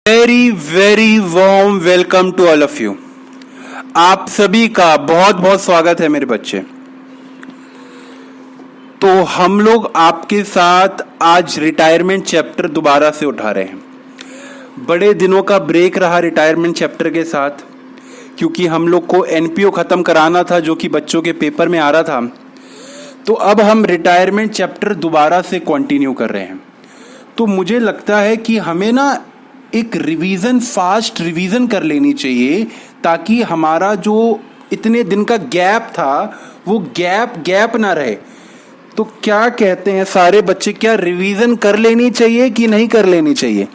Very very warm welcome to all of you. आप सभी का बहुत बहुत स्वागत है मेरे बच्चे। तो हम लोग आपके साथ आज रिटायरमेंट चैप्टर दोबारा से उठा रहे हैं। बड़े दिनों का ब्रेक रहा रिटायरमेंट चैप्टर के साथ, क्योंकि हम लोग को एनपीओ खत्म कराना था जो कि बच्चों के पेपर में आ रहा था। तो अब हम रिटायरमेंट चैप्टर दोबारा से कंटिन्यू कर रहे हैं। तो मुझे लगता है कि हमें ना एक फास्ट रिवीजन कर लेनी चाहिए, ताकि हमारा जो इतने दिन का गैप था वो गैप ना रहे। तो क्या कहते हैं सारे बच्चे, क्या रिवीजन कर लेनी चाहिए कि नहीं कर लेनी चाहिए?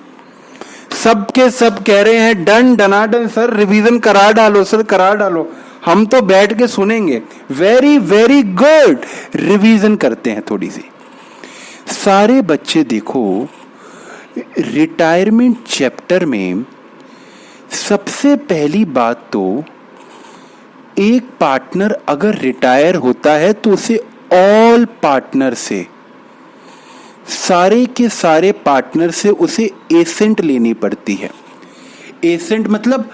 सब के सब कह रहे हैं डन डनाडन सर, रिवीजन करा डालो सर, करा डालो। हम तो बैठ के सुनेंगे। वेरी वेरी गुड, रिवीजन करते हैं थोड़ी सी। सारे बच्चे देखो, रिटायरमेंट चैप्टर में सबसे पहली बात तो एक पार्टनर अगर रिटायर होता है तो उसे ऑल पार्टनर से, सारे के सारे पार्टनर से उसे एसेंट लेनी पड़ती है। एसेंट मतलब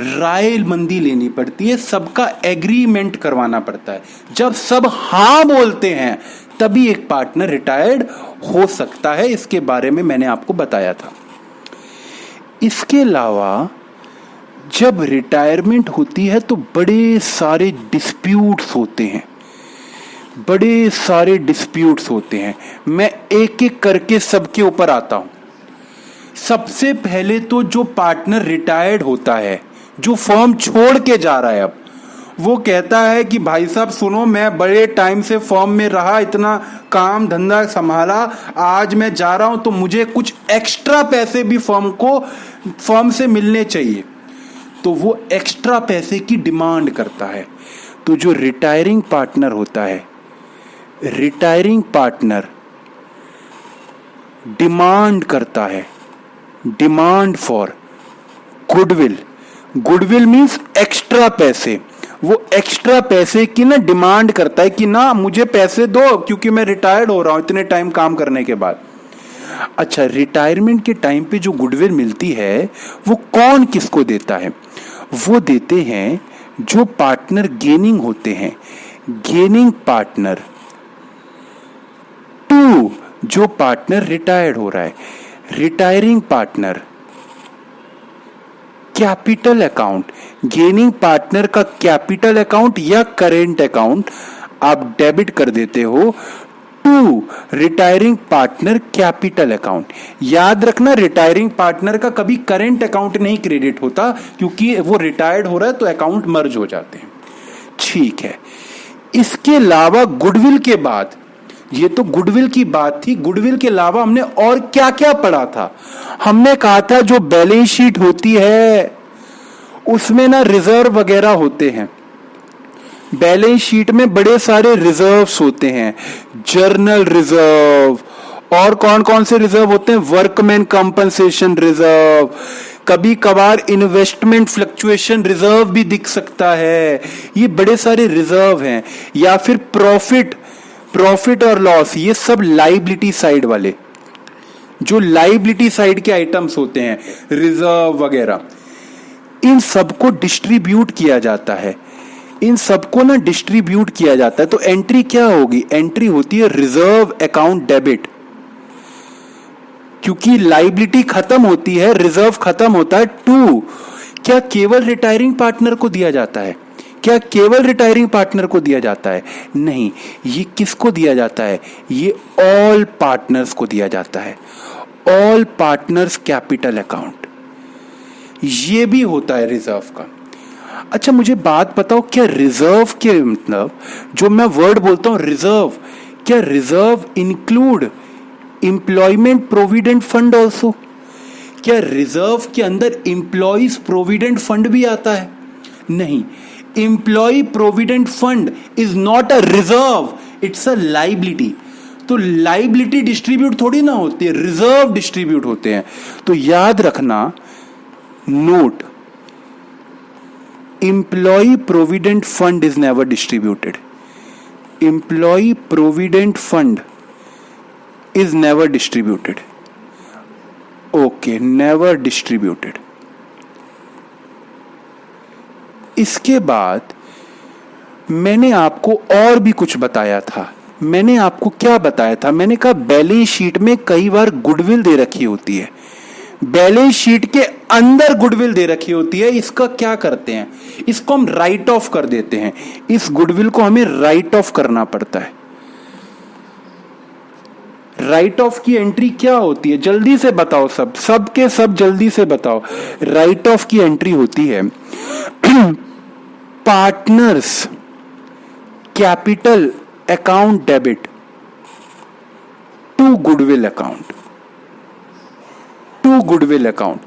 रायमंदी लेनी पड़ती है, सबका एग्रीमेंट करवाना पड़ता है। जब सब हाँ बोलते हैं तभी एक पार्टनर रिटायर्ड हो सकता है। इसके बारे में मैंने आपको बताया था। इसके अलावा जब रिटायरमेंट होती है तो बड़े सारे डिस्प्यूट्स होते हैं, बड़े सारे डिस्प्यूट्स होते हैं। मैं एक एक करके सबके ऊपर आता हूं। सबसे पहले तो जो पार्टनर रिटायर्ड होता है, जो फर्म छोड़ के जा रहा है, अब वो कहता है कि भाई साहब सुनो, मैं बड़े टाइम से फर्म में रहा, इतना काम धंधा संभाला, आज मैं जा रहा हूं तो मुझे कुछ एक्स्ट्रा पैसे भी फर्म से मिलने चाहिए। तो वो एक्स्ट्रा पैसे की डिमांड करता है। तो जो रिटायरिंग पार्टनर होता है, रिटायरिंग पार्टनर डिमांड करता है, demand for goodwill. Goodwill means extra पैसे। वो एक्स्ट्रा पैसे की ना डिमांड करता है कि ना मुझे पैसे दो, क्योंकि मैं रिटायर्ड हो रहा हूं इतने टाइम काम करने के बाद। अच्छा, रिटायरमेंट के टाइम पे जो गुडविल मिलती है वो कौन किसको देता है? वो देते हैं जो पार्टनर गेनिंग होते हैं, गेनिंग पार्टनर टू जो पार्टनर रिटायर्ड हो रहा है। Retiring partner capital account, gaining partner का कैपिटल अकाउंट या करेंट अकाउंट आप डेबिट कर देते हो to retiring partner capital account. याद रखना, रिटायरिंग पार्टनर का कभी करेंट अकाउंट नहीं क्रेडिट होता, क्योंकि वो रिटायर्ड हो रहा है तो अकाउंट मर्ज हो जाते हैं। ठीक है। इसके अलावा गुडविल के बाद, ये तो गुडविल की बात थी। गुडविल के अलावा हमने और क्या क्या पढ़ा था? हमने कहा था जो बैलेंस शीट होती है उसमें ना रिजर्व वगैरह होते हैं। बैलेंस शीट में बड़े सारे रिजर्व्स होते हैं, जर्नल रिजर्व, और कौन कौन से रिजर्व होते हैं? वर्कमैन कंपनसेशन रिजर्व, कभी कभार इन्वेस्टमेंट फ्लक्चुएशन रिजर्व भी दिख सकता है। ये बड़े सारे रिजर्व हैं। या फिर प्रॉफिट और लॉस, ये सब लाइबिलिटी साइड वाले, जो लाइबिलिटी साइड के आइटम्स होते हैं, रिजर्व वगैरह, इन सबको डिस्ट्रीब्यूट किया जाता है। इन सबको ना डिस्ट्रीब्यूट किया जाता है। तो एंट्री क्या होगी? एंट्री होती है रिजर्व अकाउंट डेबिट, क्योंकि लाइबिलिटी खत्म होती है, रिजर्व खत्म होता है। टू, क्या केवल रिटायरिंग पार्टनर को दिया जाता है? क्या केवल रिटायरिंग पार्टनर को दिया जाता है? नहीं, ये किसको दिया जाता है? ये ऑल पार्टनर्स को दिया जाता है। ऑल पार्टनर्स कैपिटल अकाउंट, ये भी होता है रिजर्व का। अच्छा, मुझे बात बताओ, क्या रिजर्व के मतलब, जो मैं वर्ड बोलता हूं रिजर्व, क्या reserve include employment provident fund also? क्या रिजर्व के अंदर एम्प्लॉइज प्रोविडेंट फंड भी आता है? नहीं, employ provident fund is not a reserve, it's a liability. तो लाइबिलिटी डिस्ट्रीब्यूट थोड़ी ना होती है, रिजर्व डिस्ट्रीब्यूट होते हैं। तो याद रखना, note, employ provident fund is never distributed. एम्प्लॉय प्रोविडेंट फंड is never distributed. Okay, never distributed. इसके बाद मैंने आपको और भी कुछ बताया था। मैंने आपको क्या बताया था? मैंने कहा बैलेंस शीट में कई बार गुडविल दे रखी होती है, बैलेंस शीट के अंदर गुडविल दे रखी होती है। इसका क्या करते हैं? इसको हम राइट ऑफ कर देते हैं। इस गुडविल को हमें राइट ऑफ करना पड़ता है। राइट ऑफ की एंट्री क्या होती है? जल्दी से बताओ, सब जल्दी से बताओ। राइट ऑफ की एंट्री होती है partners capital account debit to goodwill account, to goodwill account.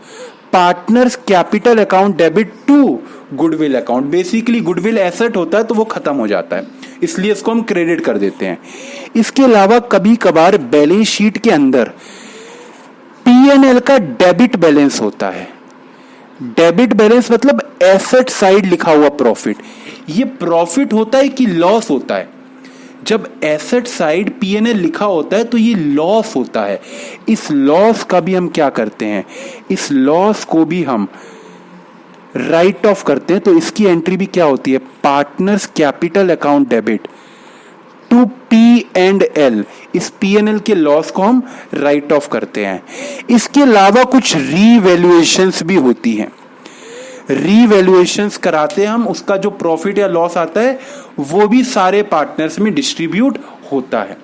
Partners capital account debit to goodwill account. Basically goodwill asset होता है तो वो खत्म हो जाता है, इसलिए इसको हम क्रेडिट कर देते हैं। इसके अलावा कभी कभार बैलेंस शीट के अंदर P&L का डेबिट बैलेंस होता है। डेबिट बैलेंस मतलब एसेट साइड लिखा हुआ प्रॉफिट। ये प्रॉफिट होता है कि लॉस होता है? जब एसेट साइड P&L लिखा होता है तो ये लॉस होता है। इस लॉस का भी हम क्या करते हैं? इस लॉस को भी हम राइट ऑफ करते हैं। तो इसकी एंट्री भी क्या होती है? Partners capital account debit to P&L। इस P&L के लॉस को हम राइट ऑफ करते हैं। इसके अलावा कुछ रीवैल्यूएशंस भी होती हैं। रीवैल्यूएशंस कराते हैं हम, उसका जो प्रॉफिट या लॉस आता है वो भी सारे पार्टनर्स में डिस्ट्रीब्यूट होता है।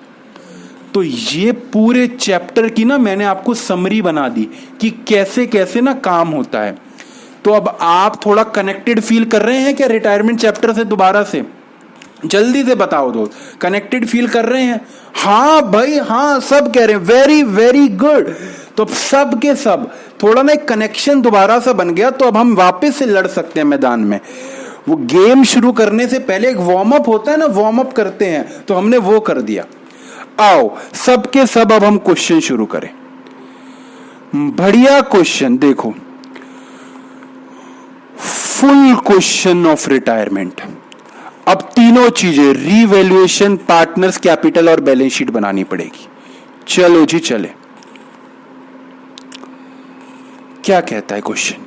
तो ये पूरे चैप्टर की ना मैंने आपको समरी बना दी कि कैसे कैसे ना काम होता है। तो अब आप थोड़ा कनेक्टेड फील कर रहे हैं क्या रिटायरमेंट चैप्टर से? दोबारा से जल्दी से बताओ दोस्त, कनेक्टेड फील कर रहे हैं? हाँ भाई हाँ, सब कह रहे हैं वेरी वेरी गुड। तो सब के सब थोड़ा ना एक कनेक्शन दोबारा से बन गया। तो अब हम वापस से लड़ सकते हैं मैदान में। वो गेम शुरू करने से पहले एक वार्म अप होता है ना, वार्म अप करते हैं, तो हमने वो कर दिया। आओ सब के सब अब हम क्वेश्चन शुरू करें। बढ़िया क्वेश्चन देखो, फुल क्वेश्चन ऑफ रिटायरमेंट। अब तीनों चीजें रीवैल्यूएशन, पार्टनर्स कैपिटल और बैलेंस शीट बनानी पड़ेगी। चलो जी चले। क्या कहता है question?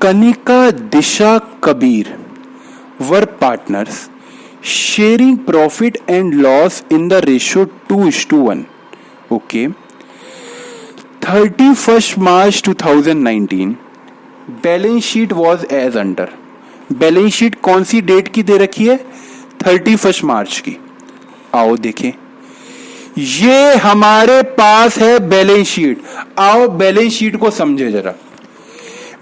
Kanika, Disha, Kabir were partners sharing profit and loss in the ratio 2:1। Okay, 31 March 2019 balance sheet was as under. Balance sheet कौन सी डेट की दे रखी है? 31 मार्च की। आओ देखें, ये हमारे पास है बैलेंस शीट। आओ बैलेंस शीट को समझे जरा।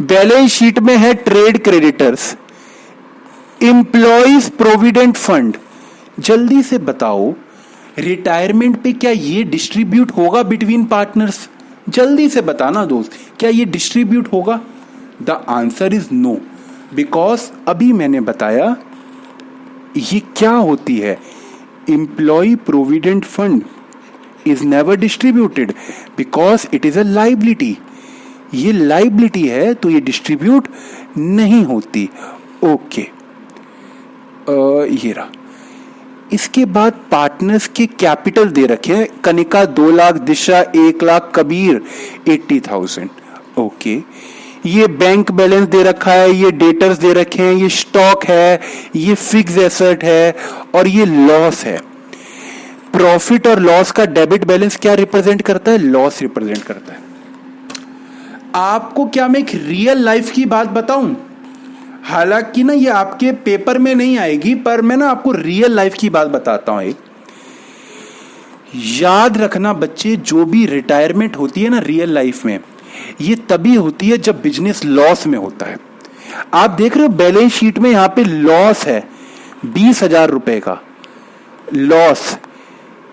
बैलेंस शीट में है trade creditors, employees provident fund. जल्दी से बताओ, रिटायरमेंट पे क्या ये डिस्ट्रीब्यूट होगा बिटवीन पार्टनर्स? जल्दी से बताना दोस्त, क्या ये डिस्ट्रीब्यूट होगा? The answer is no, because अभी मैंने बताया ये क्या होती है। Employee provident fund is never distributed because it is a liability. ये लाइबिलिटी है तो ये डिस्ट्रीब्यूट नहीं होती। ओके, ये रहा। इसके बाद पार्टनर्स के कैपिटल दे रखे हैं। कनिका 2 लाख, दिशा 1 लाख, कबीर 80,000। ओके, ये बैंक बैलेंस दे रखा है, ये डेटर्स दे रखे हैं, ये स्टॉक है, ये फिक्स एसेट है और ये लॉस है। प्रॉफिट और लॉस का डेबिट बैलेंस क्या रिप्रेजेंट करता है? लॉस रिप्रेजेंट करता है। आपको क्या मैं एक रियल लाइफ की बात बताऊं? हालांकि ना ये आपके पेपर में नहीं आएगी, पर मैं ना आपको रियल लाइफ की बात बताता हूं। एक याद रखना बच्चे, जो भी रिटायरमेंट होती है ना रियल लाइफ में, ये तभी होती है जब बिजनेस लॉस में होता है। आप देख रहे हो बैलेंस शीट में यहां पे लॉस है 20,000 रुपए का लॉस।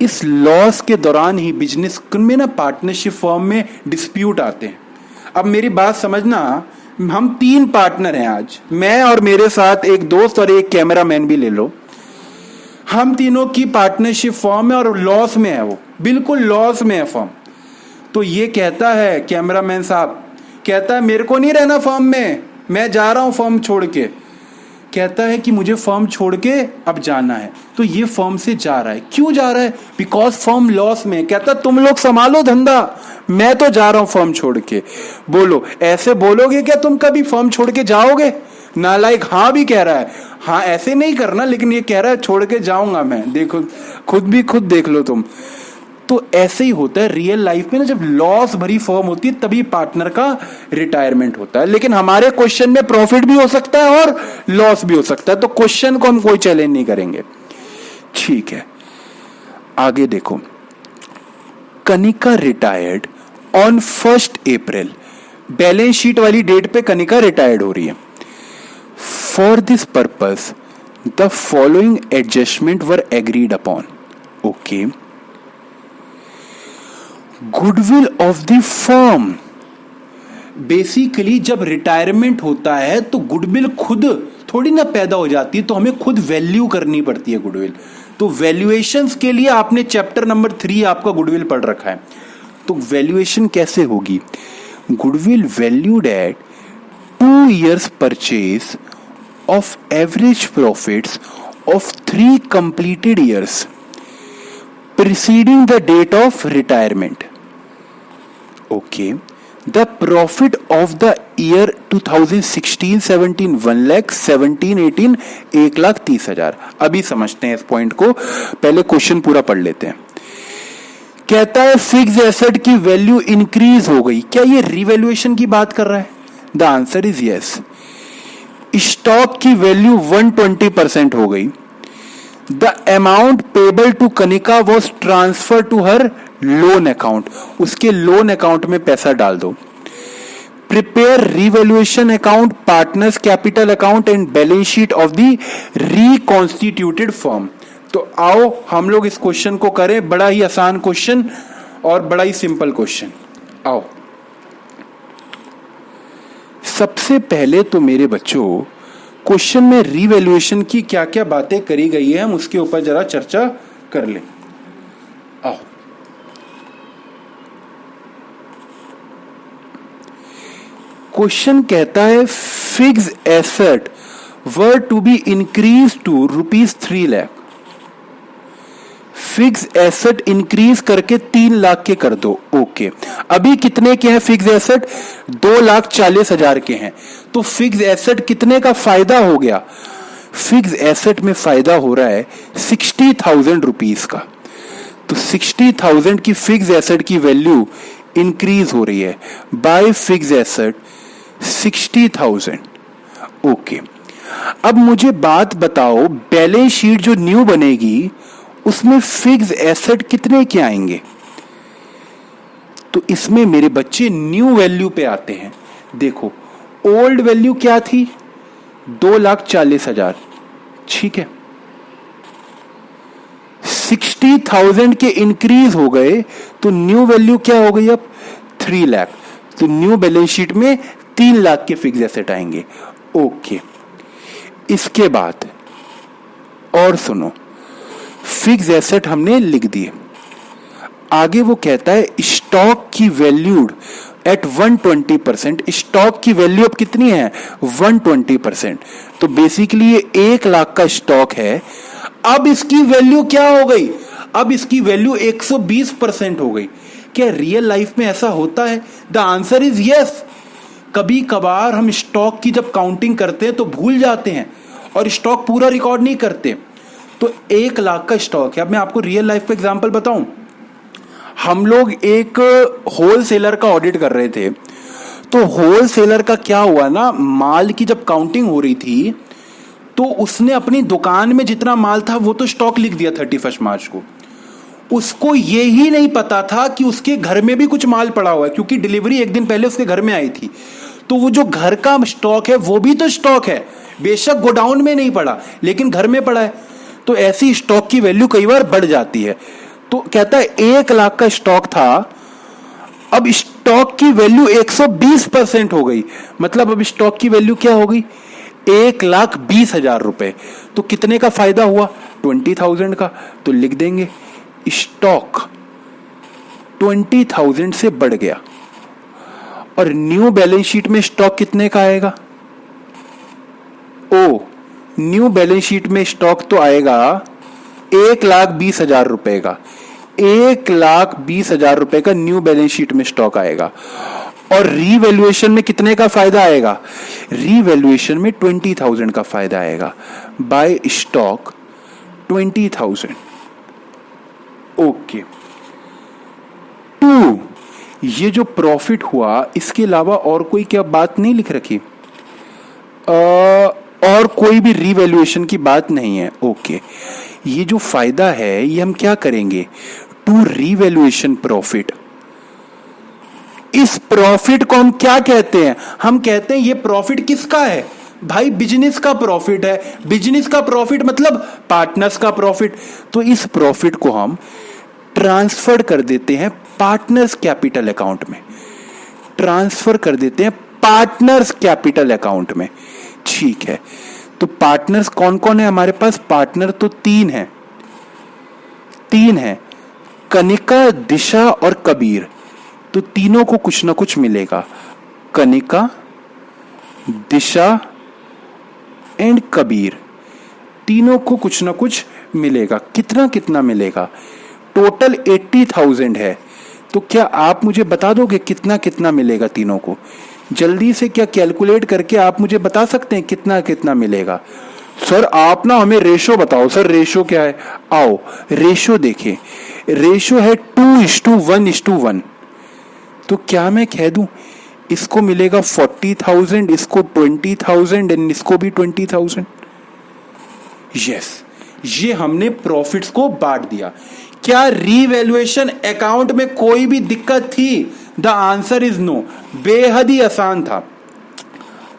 इस लॉस के दौरान ही बिजनेस में ना पार्टनरशिप फर्म में डिस्प्यूट आते हैं। अब मेरी बात समझना, हम 3 पार्टनर हैं आज, मैं और मेरे साथ एक दोस्त और एक कैमरामैन भी ले लो। हम तीनों की पार्टनरशिप फर्म है और लॉस में है, वो बिल्कुल लॉस में है फर्म। तो ये कहता है कैमरामैन साहब, कहता है मेरे को नहीं रहना फर्म में, मैं जा रहा हूं फर्म छोड़ के। कहता है कि मुझे फर्म छोड़ के अब जाना है, तो ये फर्म से जा रहा है। क्यों जा रहा है? बिकॉज फर्म लॉस में। कहता तुम लोग संभालो धंधा, मैं तो जा रहा हूं फर्म छोड़ के। बोलो, ऐसे बोलोगे क्या तुम कभी फर्म छोड़ के जाओगे? नालायक हाँ भी कह रहा है। हाँ ऐसे नहीं करना, लेकिन ये कह रहा है छोड़ के जाऊंगा मैं। देखो खुद देख लो तुम। तो ऐसे ही होता है रियल लाइफ में ना, जब लॉस भरी फर्म होती है तभी पार्टनर का रिटायरमेंट होता है। लेकिन हमारे क्वेश्चन में प्रॉफिट भी हो सकता है और लॉस भी हो सकता है, तो क्वेश्चन को हम कोई चैलेंज नहीं करेंगे। ठीक है, आगे देखो। Kanika retired on 1 April. Balance sheet वाली डेट पे कनिका रिटायर्ड हो रही है। For this purpose the following adjustment were agreed upon. Okay, goodwill of the firm. Basically जब रिटायरमेंट होता है तो गुडविल खुद थोड़ी ना पैदा हो जाती है, तो हमें खुद वैल्यू करनी पड़ती है गुडविल। तो वैल्यूएशंस के लिए आपने चैप्टर नंबर 3 आपका गुडविल पढ़ रखा है। तो वैल्यूएशन कैसे होगी? Goodwill valued at 2 years purchase of average profits of 3 completed years preceding the date of retirement. Okay, the profit of the year 2016-17 1 lakh, 17-18 1,30,000। अभी समझते हैं इस पॉइंट को, पहले क्वेश्चन पूरा पढ़ लेते हैं। कहता है फिक्स एसेट की वैल्यू इंक्रीज हो गई। क्या ये रिवैल्यूएशन की बात कर रहा है? The answer is yes. Stock की वैल्यू 120% हो गई। The amount payable to Kanika was transferred to her loan account। उसके लोन अकाउंट में पैसा डाल दो। Prepare revaluation account, partners capital account and balance sheet of the reconstituted firm। तो आओ हम लोग इस क्वेश्चन को करें। बड़ा ही आसान क्वेश्चन और बड़ा ही सिंपल क्वेश्चन। आओ, सबसे पहले तो मेरे बच्चों क्वेश्चन में रिवैल्यूएशन की क्या क्या बातें करी गई है, हम उसके ऊपर जरा चर्चा कर लें। आओ, क्वेश्चन कहता है fixed asset were to be increase to ₹3 lakh. Fixed asset increase करके 3 लाख के कर दो। ओके, अभी कितने के हैं फिक्स एसेट? 2,40,000 के हैं। तो फिक्स एसेट कितने का फायदा हो गया? फिक्स एसेट में फायदा हो रहा है 60,000 रुपीज का। तो 60,000 की फिक्स एसेट की वैल्यू इंक्रीज हो रही है बाय फिक्स एसेट 60,000। ओके, अब मुझे बात बताओ, बैलेंस शीट जो न्यू बनेगी उसमें फिक्स एसेट कितने के आएंगे? तो इसमें मेरे बच्चे न्यू वैल्यू पे आते हैं। देखो, ओल्ड वैल्यू क्या थी? 2,40,000। ठीक है, 60,000 के इंक्रीज हो गए तो न्यू वैल्यू क्या हो गई अब? 3 लाख। तो न्यू बैलेंस शीट में 3 लाख के फिक्स एसेट आएंगे। ओके, इसके बाद और सुनो, फिक्स एसेट हमने लिख दिए। आगे वो कहता है स्टॉक की वैल्यूड एट 120%। स्टॉक की वैल्यू अब कितनी है? 120%। तो बेसिकली ये 1 लाख का स्टॉक है। अब इसकी वैल्यू क्या हो गई? अब इसकी वैल्यू 120% हो गई। क्या रियल लाइफ में ऐसा होता है? The answer is yes. कभी कभार हम स्टॉक की जब काउंटिंग करते हैं तो भूल जाते हैं और स्टॉक पूरा रिकॉर्ड नहीं करते। तो 1 लाख का स्टॉक है। अब मैं आपको रियल लाइफ का एग्जांपल बताऊं। हम लोग एक होलसेलर का ऑडिट कर रहे थे, तो होलसेलर का क्या हुआ ना, माल की जब काउंटिंग हो रही थी तो उसने अपनी दुकान में जितना माल था वो तो स्टॉक लिख दिया 31 मार्च को। उसको ये ही नहीं पता था कि उसके घर में भी कुछ माल पड़ा हुआ है, क्योंकि डिलीवरी एक दिन पहले उसके घर में आई थी। तो वो जो घर का स्टॉक है वो भी तो स्टॉक है, बेशक गोडाउन में नहीं पड़ा लेकिन घर में पड़ा है। तो ऐसी स्टॉक की वैल्यू कई बार बढ़ जाती है। तो कहता है 1 लाख का स्टॉक था, अब स्टॉक की वैल्यू 120% हो गई। मतलब अब स्टॉक की वैल्यू क्या हो गई? 1,20,000 रुपए। तो कितने का फायदा हुआ? 20,000 का। तो लिख देंगे स्टॉक 20,000 से बढ़ गया। और न्यू बैलेंस शीट में स्टॉक कितने का आएगा? ओ न्यू बैलेंस शीट में स्टॉक तो आएगा 1,20,000 रुपए का, 1,20,000 रुपए का न्यू बैलेंस शीट में स्टॉक आएगा। और रीवैल्यूएशन में कितने का फायदा आएगा? रीवैल्यूएशन में 20,000 का फायदा आएगा। Bye stock 20,000। ओके। 2, ये जो प्रॉफिट हुआ इसके अलावा और कोई क्या बात नहीं लिख रखी? और कोई भी रीवैल्यूएशन की बात नहीं है। ओके। ये जो फायदा है ये हम क्या करेंगे? To revaluation profit. इस प्रॉफिट को हम क्या कहते हैं? हम कहते हैं ये प्रॉफिट किसका है भाई? बिजनेस का प्रॉफिट है। बिजनेस का प्रॉफिट मतलब पार्टनर्स का प्रॉफिट। तो इस प्रॉफिट को हम ट्रांसफर कर देते हैं पार्टनर्स कैपिटल अकाउंट में, ट्रांसफर कर देते हैं पार्टनर्स कैपिटल अकाउंट में। ठीक है, तो पार्टनर्स कौन कौन है हमारे पास? पार्टनर तो 3 है, 3 है, कनिका, दिशा और कबीर। तो तीनों को कुछ ना कुछ मिलेगा। कनिका, दिशा एंड कबीर, तीनों को कुछ ना कुछ मिलेगा। कितना कितना मिलेगा? टोटल 80,000 है। तो क्या आप मुझे बता दोगे कितना कितना मिलेगा तीनों को? जल्दी से क्या कैलकुलेट करके आप मुझे बता सकते हैं कितना कितना मिलेगा? सर आप ना हमें रेशो बताओ। सर रेशो क्या है? आओ रेशो देखें। रेशो है 2:1:1। तो क्या मैं कह दूं इसको मिलेगा 40,000, इसको 20,000 एंड इसको भी 20,000। यस, ये हमने प्रॉफिट्स को बांट दिया। क्या रीवैल्यूएशन अकाउंट में कोई भी दिक्कत थी? The answer is no. बेहद ही आसान था।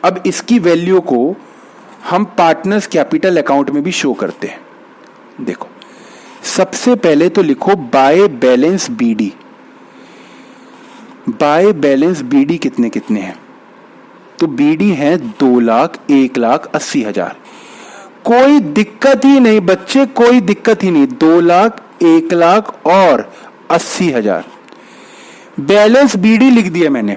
अब इसकी वैल्यू को हम पार्टनर्स कैपिटल अकाउंट में भी शो करते हैं। देखो, सबसे पहले तो लिखो by balance BD. By balance BD कितने कितने हैं? तो बीडी है 2,00,000, 1,80,000। कोई दिक्कत ही नहीं बच्चे, कोई दिक्कत ही नहीं। 2,00,000, 1,00,000 और 80,000 बैलेंस बीडी लिख दिया मैंने।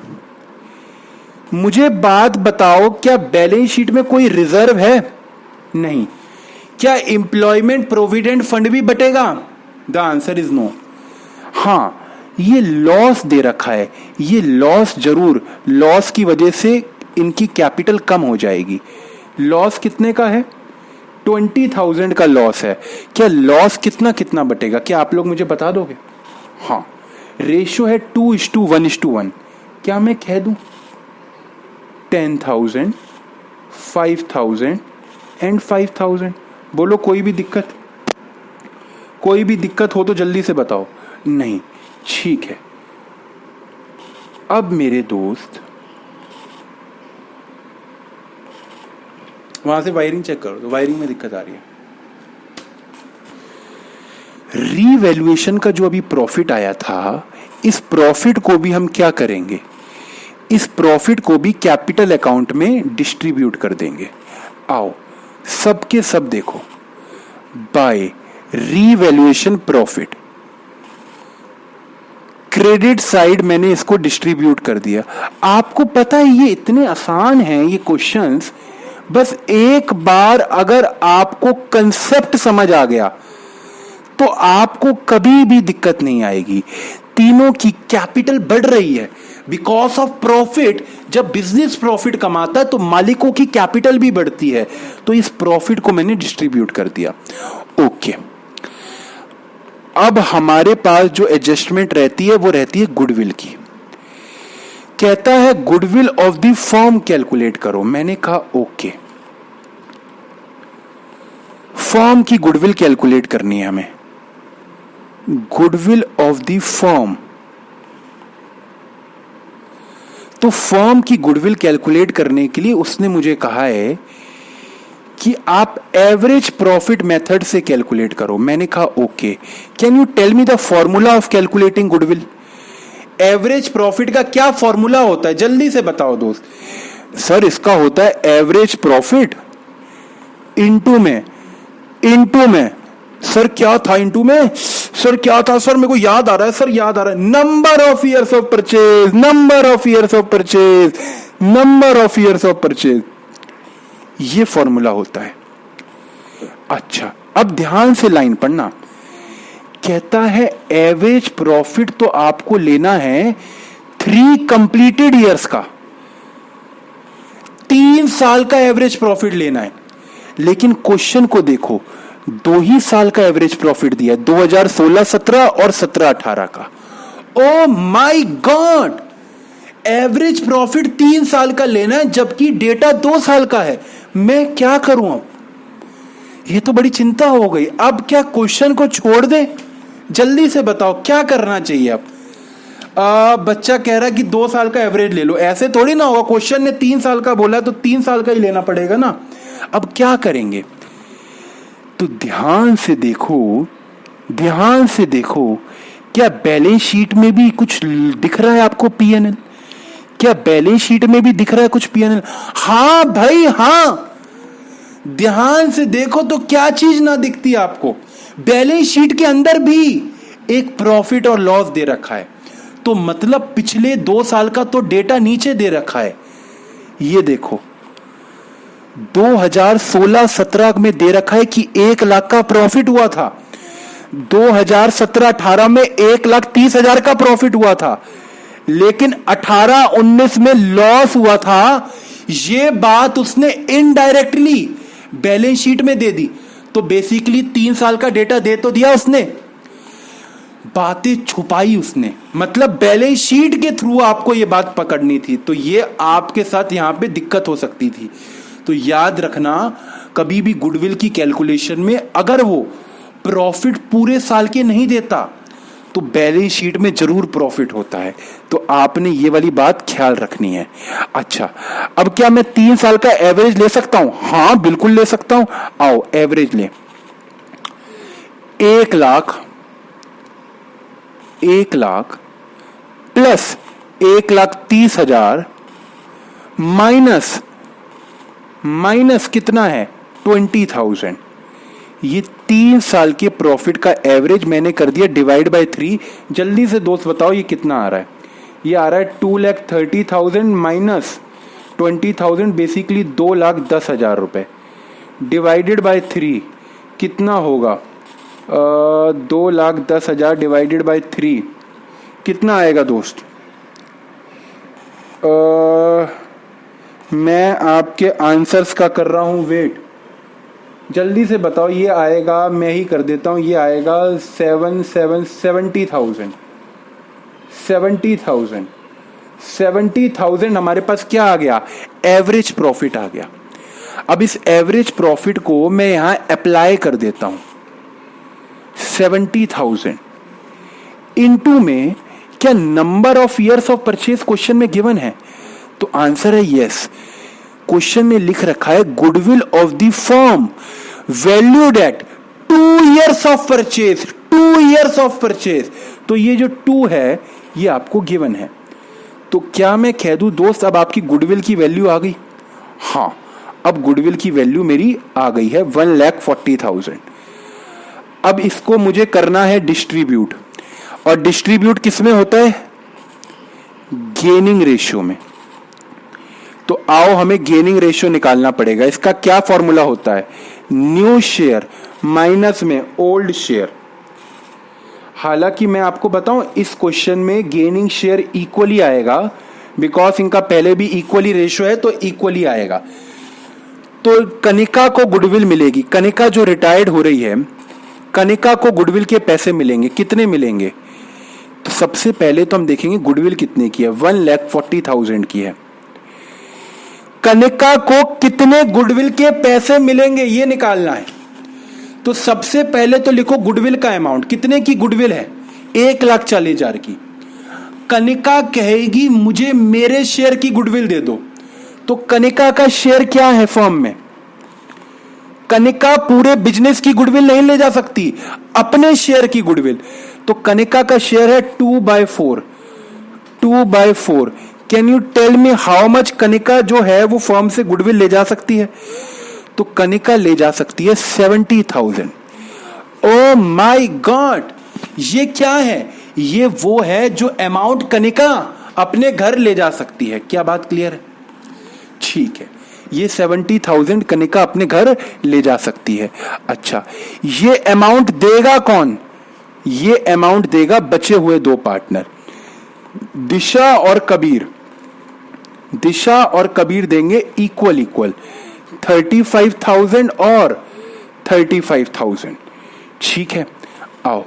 मुझे बात बताओ, क्या बैलेंस शीट में कोई रिजर्व है? नहीं। क्या एम्प्लॉयमेंट प्रोविडेंट फंड भी बटेगा? The answer is no. हां, ये लॉस दे रखा है, ये लॉस जरूर, लॉस की वजह से इनकी कैपिटल कम हो जाएगी। लॉस कितने का है? 20,000 का लॉस है। क्या लॉस कितना कितना बटेगा? क्या आप लोग मुझे बता दोगे? हाँ, रेशियो है 2:1:1। क्या मैं कह दूं 10,000, 5,000 एंड 5,000? बोलो कोई भी दिक्कत? कोई भी दिक्कत हो तो जल्दी से बताओ। नहीं, ठीक है। अब मेरे दोस्त वहां से वायरिंग चेक करो, तो वायरिंग में दिक्कत आ रही है। रीवैल्यूएशन का जो अभी प्रॉफिट आया था, इस प्रॉफिट को भी हम क्या करेंगे? इस प्रॉफिट को भी कैपिटल अकाउंट में डिस्ट्रीब्यूट कर देंगे। आओ सबके सब देखो, by revaluation profit, credit side मैंने इसको डिस्ट्रीब्यूट कर दिया। आपको पता है ये इतने आसान हैं ये क्वेश्चंस, बस एक बार अगर आपको कंसेप्ट समझ आ गया तो आपको कभी भी दिक्कत नहीं आएगी। तीनों की कैपिटल बढ़ रही है बिकॉज ऑफ प्रॉफिट। जब बिजनेस प्रॉफिट कमाता है तो मालिकों की कैपिटल भी बढ़ती है। तो इस प्रॉफिट को मैंने डिस्ट्रीब्यूट कर दिया। ओके, अब हमारे पास जो एडजस्टमेंट रहती है वो रहती है गुडविल की। कहता है goodwill of the firm calculate करो। मैंने कहा ओके, फर्म की गुडविल कैलकुलेट करनी है हमें। गुडविल ऑफ द फर्म, तो फर्म की गुडविल कैलकुलेट करने के लिए उसने मुझे कहा है कि आप एवरेज प्रॉफिट मेथड से कैलकुलेट करो। मैंने कहा okay, can you tell me the formula of calculating goodwill? Average profit का क्या फॉर्मूला होता है? जल्दी से बताओ दोस्त। सर इसका होता है एवरेज प्रॉफिट इनटू में। सर क्या था इनटू में? सर क्या था? सर मेरे को याद आ रहा है, सर याद आ रहा है, number of years of purchase, number of years of purchase, number of years of purchase. ये फॉर्मूला होता है। अच्छा, अब ध्यान से लाइन पढ़ना। कहता है एवरेज प्रॉफिट तो आपको लेना है 3 कंप्लीटेड ईयर्स का, 3 साल का एवरेज प्रॉफिट लेना है। लेकिन क्वेश्चन को देखो, 2 ही साल का एवरेज प्रॉफिट दिया है, 2016-17 और 17-18 का। ओ माय गॉड, एवरेज प्रॉफिट 3 साल का लेना है जबकि डेटा 2 साल का है। मैं क्या करूं अब? ये तो बड़ी चिंता हो गई। अब क्या क्वेश्चन को छोड़ दें? जल्दी से बताओ क्या करना चाहिए अब? बच्चा कह रहा है कि 2 साल का एवरेज ले लो। ऐसे थोड़ी ना होगा, क्वेश्चन ने 3 साल का बोला तो 3 साल का ही लेना पड़ेगा ना। अब क्या करेंगे? तो ध्यान से देखो, ध्यान से देखो, क्या बैलेंस शीट में भी कुछ दिख रहा है आपको? पीएनएल, क्या बैलेंस शीट में भी दिख रहा है कुछ पीएनएल? हाँ भाई हाँ, ध्यान से देखो तो क्या चीज ना दिखती आपको? बैलेंस शीट के अंदर भी एक प्रॉफिट और लॉस दे रखा है। तो मतलब पिछले 2 साल का तो डेटा नीचे दे रखा है। ये देखो 2016-17 में दे रखा है कि 1 लाख का प्रॉफिट हुआ था, 2017-18 में 1,30,000 का प्रॉफिट हुआ था, लेकिन 18-19 में लॉस हुआ था। ये बात उसने इनडायरेक्टली बैलेंस शीट में दे दी। तो बेसिकली 3 साल का डेटा दे तो दिया उसने, बातें छुपाई उसने। मतलब बैलेंस शीट के थ्रू आपको ये बात पकड़नी थी, तो ये आपके साथ यहां पे दिक्कत हो सकती थी। तो याद रखना, कभी भी गुडविल की कैलकुलेशन में अगर वो प्रॉफिट पूरे साल के नहीं देता तो बैलेंस शीट में जरूर प्रॉफिट होता है। तो आपने ये वाली बात ख्याल रखनी है। अच्छा, अब क्या मैं 3 साल का एवरेज ले सकता हूं? हाँ बिल्कुल ले सकता हूं। आओ एवरेज ले। 1 लाख प्लस 1,30,000 माइनस कितना है? 20,000। ये 3 साल के प्रॉफिट का एवरेज मैंने कर दिया डिवाइड बाय 3। जल्दी से दोस्त बताओ ये कितना आ रहा है? ये आ रहा है 2,30,000 माइनस 20,000, बेसिकली 2,10,000 रुपए डिवाइडेड बाय 3 कितना होगा? 2,10,000 डिवाइडेड बाय 3 कितना आएगा दोस्त? मैं आपके आंसर्स का कर रहा हूं वेट, जल्दी से बताओ। ये आएगा, मैं ही कर देता हूं, ये आएगा 70,000 हमारे पास क्या आ गया? एवरेज प्रॉफिट आ गया। अब इस एवरेज प्रॉफिट को मैं यहां अप्लाई कर देता हूं। 70,000 इनटू में क्या number of years of purchase question में गिवन है? तो आंसर है यस। क्वेश्चन में लिख रखा है goodwill of the firm valued at 2 years of purchase, 2 years of purchase. तो ये जो 2 है ये आपको गिवन है। तो क्या मैं कह दूं दोस्त अब आपकी गुडविल की वैल्यू आ गई? हाँ, अब गुडविल की वैल्यू मेरी आ गई है 1,40,000। अब इसको मुझे करना है डिस्ट्रीब्यूट, और डिस्ट्रीब्यूट किस में होता है? गेनिंग रेशियो में। तो आओ हमें गेनिंग रेशियो निकालना पड़ेगा। इसका क्या फॉर्मूला होता है? न्यू शेयर माइनस में ओल्ड शेयर। हालांकि मैं आपको बताऊं इस क्वेश्चन में गेनिंग शेयर इक्वली आएगा, बिकॉज इनका पहले भी इक्वली रेशियो है तो इक्वली आएगा। तो कनिका को गुडविल मिलेगी, कनिका जो रिटायर्ड हो रही है, कनिका को गुडविल के पैसे मिलेंगे। कितने मिलेंगे? तो सबसे पहले तो हम देखेंगे गुडविल कितने की है। 1,40,000 की है। कनिका को कितने गुडविल के पैसे मिलेंगे ये निकालना है। तो सबसे पहले तो लिखो गुडविल का अमाउंट। कितने की गुडविल है? 1,40,000 की। कनिका कहेगी मुझे मेरे शेयर की गुडविल दे दो। तो कनिका का शेयर क्या है फर्म में? कनिका पूरे बिजनेस की गुडविल नहीं ले जा सकती, अपने शेयर की गुडविल। तो कनिका का शेयर है 2/4। 2/4। Can you tell me how much Kanika जो है वो फर्म से गुडविल ले जा सकती है? तो कनिका ले जा सकती है 70,000। ओ माय गॉड, ये क्या है? ये वो है जो अमाउंट कनिका अपने घर ले जा सकती है। क्या बात क्लियर है? ठीक है, ये 70,000 कनिका अपने घर ले जा सकती है। अच्छा, ये अमाउंट देगा कौन? ये अमाउंट देगा बचे हुए दो पार्टनर, दिशा और कबीर। दिशा और कबीर देंगे इक्वल इक्वल 35,000 और 35,000। ठीक है, आओ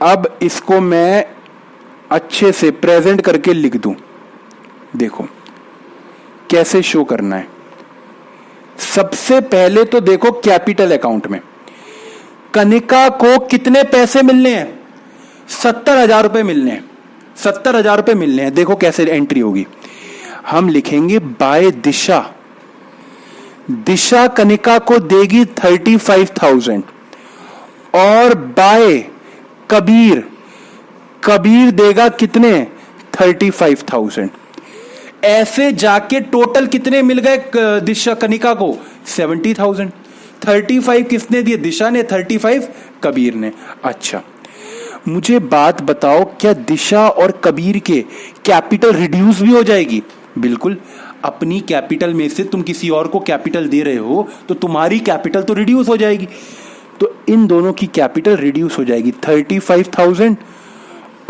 अब इसको मैं अच्छे से प्रेजेंट करके लिख दूं। देखो कैसे शो करना है। सबसे पहले तो देखो कैपिटल अकाउंट में कनिका को कितने पैसे मिलने हैं? 70,000 रुपए मिलने हैं। 70,000 रुपए मिलने हैं। देखो कैसे एंट्री होगी। हम लिखेंगे बाय दिशा। दिशा कनिका को देगी 35,000 और बाय कबीर, कबीर देगा कितने? 35,000। ऐसे जाके टोटल कितने मिल गए दिशा कनिका को? 70,000। 35 किसने दिए? दिशा ने। 35 कबीर ने। अच्छा, मुझे बात बताओ, क्या दिशा और कबीर के कैपिटल रिड्यूस भी हो जाएगी? बिल्कुल। अपनी कैपिटल में से तुम किसी और को कैपिटल दे रहे हो तो तुम्हारी कैपिटल तो रिड्यूस हो जाएगी। तो इन दोनों की कैपिटल रिड्यूस हो जाएगी, 35,000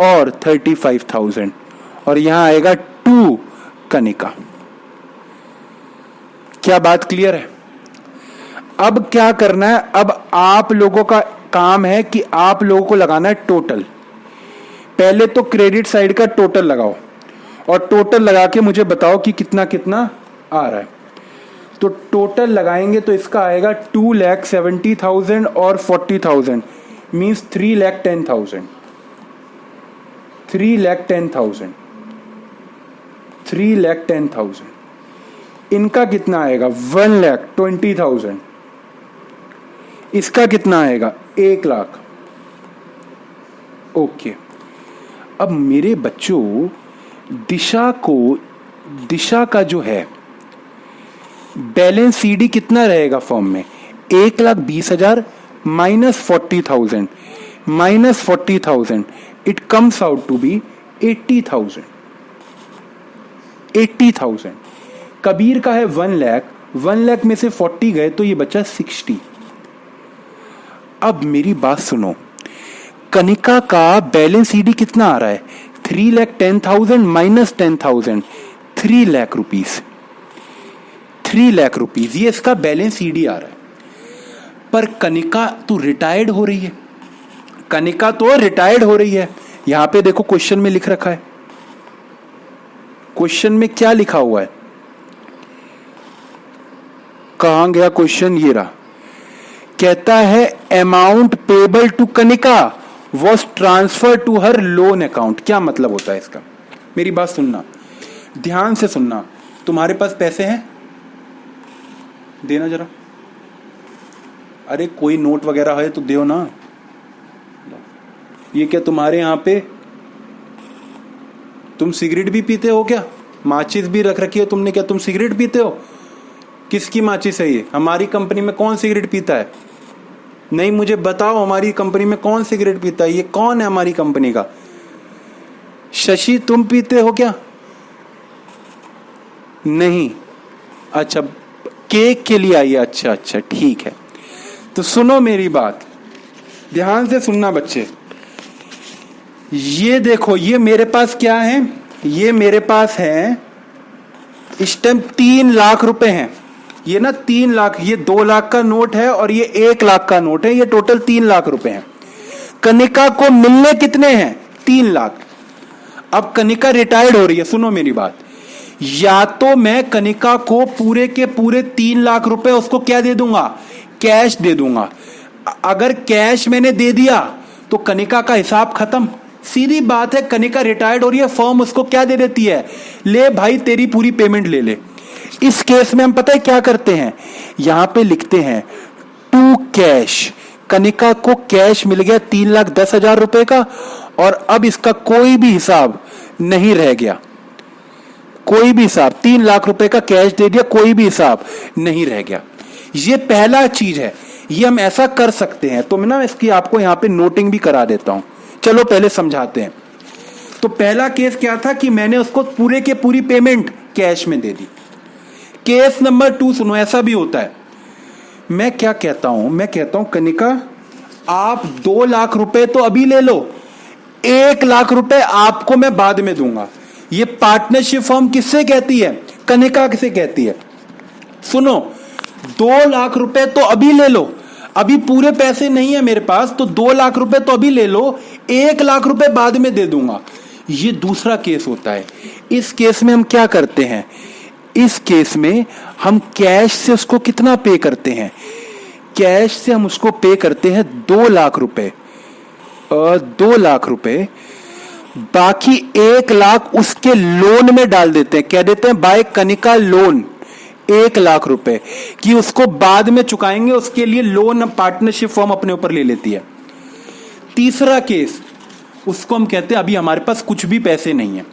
और 35,000, और यहां आएगा 2 कनिका। क्या बात क्लियर है? अब क्या करना है? अब आप लोगों का काम है कि आप लोगों को लगाना है टोटल। पहले तो क्रेडिट साइड का टोटल लगाओ और टोटल लगा के मुझे बताओ कि कितना कितना आ रहा है। तो टोटल लगाएंगे तो इसका आएगा 2,70,000 और 40,000 मीन्स 3,10,000। 3,10,000। 3,10,000। इनका कितना आएगा? 1,20,000। इसका कितना आएगा? 1,00,000। ओके, अब मेरे बच्चों दिशा का जो है बैलेंस सीडी कितना रहेगा फॉर्म में? 1,20,000 minus 40,000 minus 40,000, it comes out to be 80,000। 80,000। Kabir का है 1,00,000, 1,00,000 में से 40 गए तो ये बचा 60। अब मेरी बात सुनो, कनिका का बैलेंस सीडी कितना आ रहा है? 3,10,000 माइनस 10,000, 3,00,000 रुपीज। 3,00,000 रुपीज ये इसका बैलेंस सीडी आ रहा है। पर कनिका तो रिटायर्ड हो रही है। कनिका तो रिटायर्ड हो रही है। यहां पे देखो क्वेश्चन में लिख रखा है। क्वेश्चन में क्या लिखा हुआ है? कहां गया क्वेश्चन? ये रहा। कहता है amount payable to Kanika was transfer to her loan account. क्या मतलब होता है इसका? मेरी बात सुनना, ध्यान से सुनना। तुम्हारे पास पैसे हैं? देना जरा। अरे कोई नोट वगैरह है तो दो ना। ये क्या तुम्हारे यहां पे तुम सिगरेट भी पीते हो क्या? माचिस भी रख रखी है तुमने क्या? तुम सिगरेट पीते हो? किसकी माचिस है ये? हमारी कंपनी में कौन सिगरेट पीता है? नहीं, मुझे बताओ हमारी कंपनी में कौन सिगरेट पीता है? ये कौन है हमारी कंपनी का? शशि तुम पीते हो क्या? नहीं। अच्छा, केक के लिए आई है। अच्छा अच्छा, ठीक है। तो सुनो मेरी बात, ध्यान से सुनना बच्चे। ये देखो, ये मेरे पास क्या है? ये मेरे पास है इस टाइम 3,00,000 रुपए हैं। ये ना 3,00,000, ये 2,00,000 का नोट है और ये 1,00,000 का नोट है। ये टोटल 3,00,000 रुपए हैं। कनिका को मिलने कितने हैं? 3,00,000। अब कनिका रिटायर्ड हो रही है। सुनो मेरी बात, या तो मैं कनिका को पूरे के पूरे 3,00,000 रुपए उसको क्या दे दूंगा? कैश दे दूंगा। अगर कैश मैंने दे दिया तो कनिका का हिसाब खत्म। सीधी बात है, कनिका रिटायर्ड हो रही है, फर्म उसको क्या दे देती है? ले भाई तेरी पूरी पेमेंट ले ले। इस केस में हम पता है क्या करते हैं? यहां पे लिखते हैं टू कैश। कनिका को कैश मिल गया 3,10,000 रुपए का और अब इसका कोई भी हिसाब नहीं रह गया। कोई भी हिसाब, 3,00,000 रुपए का कैश दे दिया, कोई भी हिसाब नहीं रह गया। ये पहला चीज है, ये हम ऐसा कर सकते हैं। तो मैं ना इसकी आपको यहां पे नोटिंग भी करा देता हूं। चलो पहले समझाते हैं। तो पहला केस क्या था कि मैंने उसको पूरे के पूरी पेमेंट कैश में दे दी। केस नंबर 2 सुनो, ऐसा भी होता है। मैं क्या कहता हूं, कनिका आप 2 लाख रुपए तो अभी ले लो, 1 लाख रुपए आपको मैं बाद में दूंगा। ये पार्टनरशिप फॉर्म किससे कहती है? कनिका किसे कहती है? सुनो, 2 लाख रुपए तो अभी ले लो, अभी पूरे पैसे नहीं है मेरे पास, तो 2 लाख रुपए तो अभी ले लो, 1 लाख रुपए बाद में दे दूंगा। ये दूसरा केस होता है। इस केस में हम क्या करते हैं? इस केस में हम कैश से उसको कितना पे करते हैं? कैश से हम उसको पे करते हैं 2 लाख रुपए, 2 लाख रुपए, बाकी 1 लाख उसके लोन में डाल देते हैं। कह देते हैं बाय कनिका लोन 1 लाख रुपए कि उसको बाद में चुकाएंगे, उसके लिए लोन पार्टनरशिप फॉर्म अपने ऊपर ले लेती है। तीसरा केस, उसको हम कहते हैं अभी हमारे पास कुछ भी पैसे नहीं है,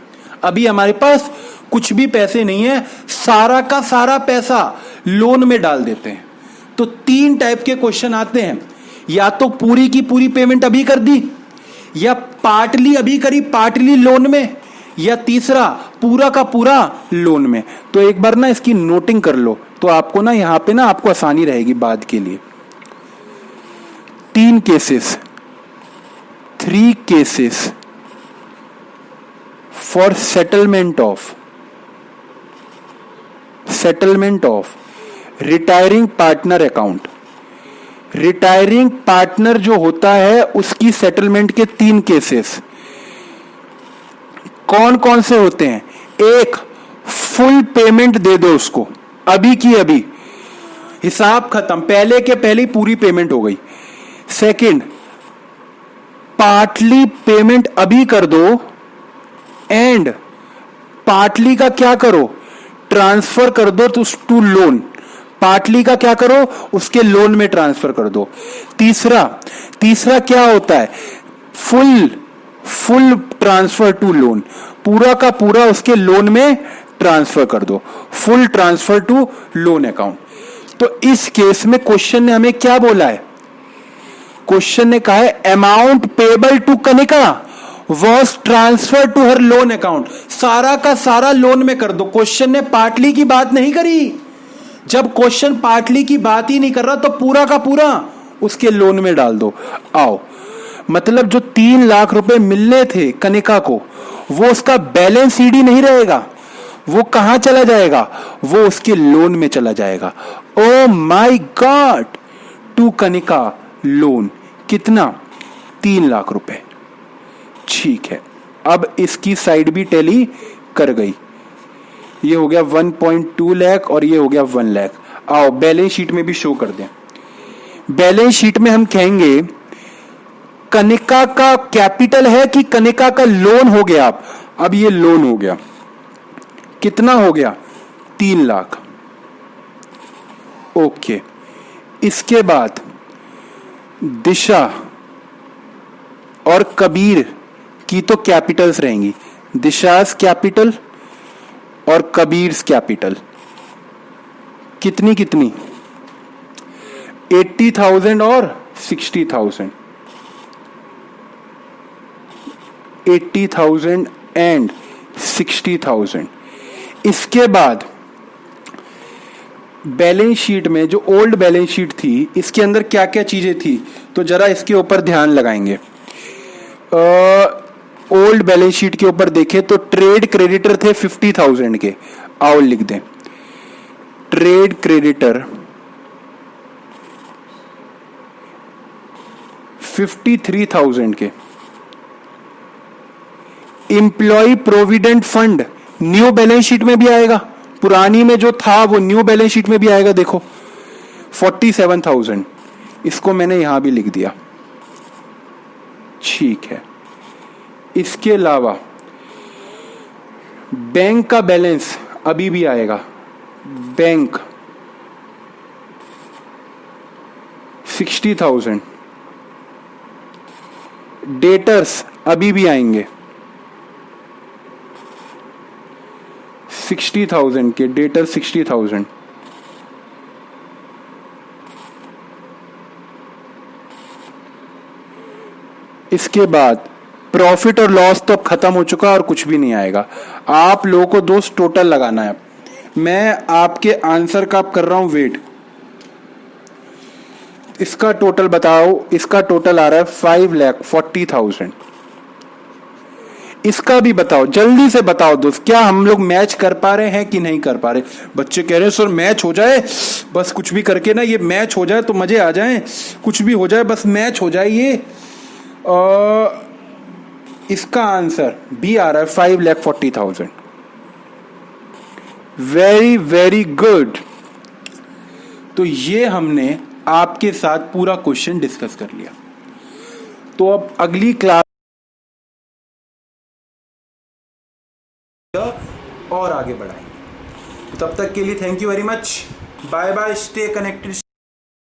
अभी हमारे पास कुछ भी पैसे नहीं है, सारा का सारा पैसा लोन में डाल देते हैं। तो 3 टाइप के क्वेश्चन आते हैं, या तो पूरी की पूरी पेमेंट अभी कर दी, या पार्टली अभी करी पार्टली लोन में, या तीसरा पूरा का पूरा लोन में। तो एक बार ना इसकी नोटिंग कर लो, तो आपको ना यहां पे ना आपको आसानी रहेगी बाद के लिए। 3 cases, 3 cases for settlement of retiring partner account. Retiring partner जो होता है उसकी सेटलमेंट के 3 केसेस कौन कौन से होते हैं? एक, फुल पेमेंट दे दो उसको, अभी की अभी, हिसाब खत्म, पहले के पहले ही पूरी पेमेंट हो गई। सेकंड, पार्टली पेमेंट अभी कर दो, एंड पार्टली का क्या करो? ट्रांसफर कर दो टू लोन। पार्टली का क्या करो? उसके लोन में ट्रांसफर कर दो। तीसरा क्या होता है? फुल ट्रांसफर टू लोन, पूरा का पूरा उसके लोन में ट्रांसफर कर दो, full transfer to loan account. तो इस केस में क्वेश्चन ने हमें क्या बोला है? क्वेश्चन ने कहा है amount payable to Kanika was transfer to her loan account. सारा का सारा लोन में कर दो। क्वेश्चन ने पार्टली की बात नहीं करी। जब क्वेश्चन पार्टली की बात ही नहीं कर रहा तो पूरा का पूरा उसके लोन में डाल दो। आओ, मतलब जो 3 लाख रुपए मिलने थे कनिका को, वो उसका बैलेंस शीट ही नहीं रहेगा, वो कहां चला जाएगा? वो उसके लोन में चला जाएगा। Oh my god, to Kanika loan कितना? 3 लाख रुपए। ठीक है, अब इसकी साइड भी टैली कर गई। ये हो गया 1.2 लाख और ये हो गया 1 लाख। आओ बैलेंस शीट में भी शो कर दें। बैलेंस शीट में हम कहेंगे कनिका का कैपिटल है कि कनिका का लोन हो गया। अब ये लोन हो गया, कितना हो गया? 3 लाख। ओके, इसके बाद दिशा और कबीर की तो कैपिटल्स रहेंगी, दिशाज कैपिटल और कबीर्स कैपिटल। कितनी 80,000 और 60,000। 80,000 एंड 60,000। इसके बाद बैलेंस शीट में जो ओल्ड बैलेंस शीट थी, इसके अंदर क्या क्या चीजें थी, तो जरा इसके ऊपर ध्यान लगाएंगे। ओल्ड बैलेंस शीट के ऊपर देखें तो ट्रेड क्रेडिटर थे 50,000 के। आओ लिख दें, ट्रेड क्रेडिटर 53,000 के। Employee provident fund new balance sheet में भी आएगा, पुरानी में जो था वो न्यू बैलेंस शीट में भी आएगा। देखो 47,000, इसको मैंने यहां भी लिख दिया। ठीक है, इसके अलावा बैंक का बैलेंस अभी भी आएगा। बैंक 60,000। डेटर्स अभी भी आएंगे 60,000 के, डेटर 60,000। इसके बाद प्रॉफिट और लॉस तो अब खत्म हो चुका और कुछ भी नहीं आएगा। आप लोगों को दोस्त टोटल लगाना है। मैं आपके आंसर का कर रहा हूं वेट। इसका टोटल बताओ, इसका टोटल आ रहा है 5,40,000। इसका भी बताओ, जल्दी से बताओ दोस्त, क्या हम लोग मैच कर पा रहे हैं कि नहीं कर पा रहे? बच्चे कह रहे हैं सर मैच हो जाए, बस कुछ भी करके ना ये मैच हो जाए तो मजे आ जाएं, कुछ भी हो जाए बस मैच हो जाए ये। इसका आंसर बी आ रहा है 5,40,000। Very very good. तो ये हमने आपके साथ पूरा क्वेश्चन डिस्कस कर लिया। तो अब अगली क्लास और आगे बढ़ाएंगे। तो तब तक के लिए thank you very much. Bye bye, stay connected.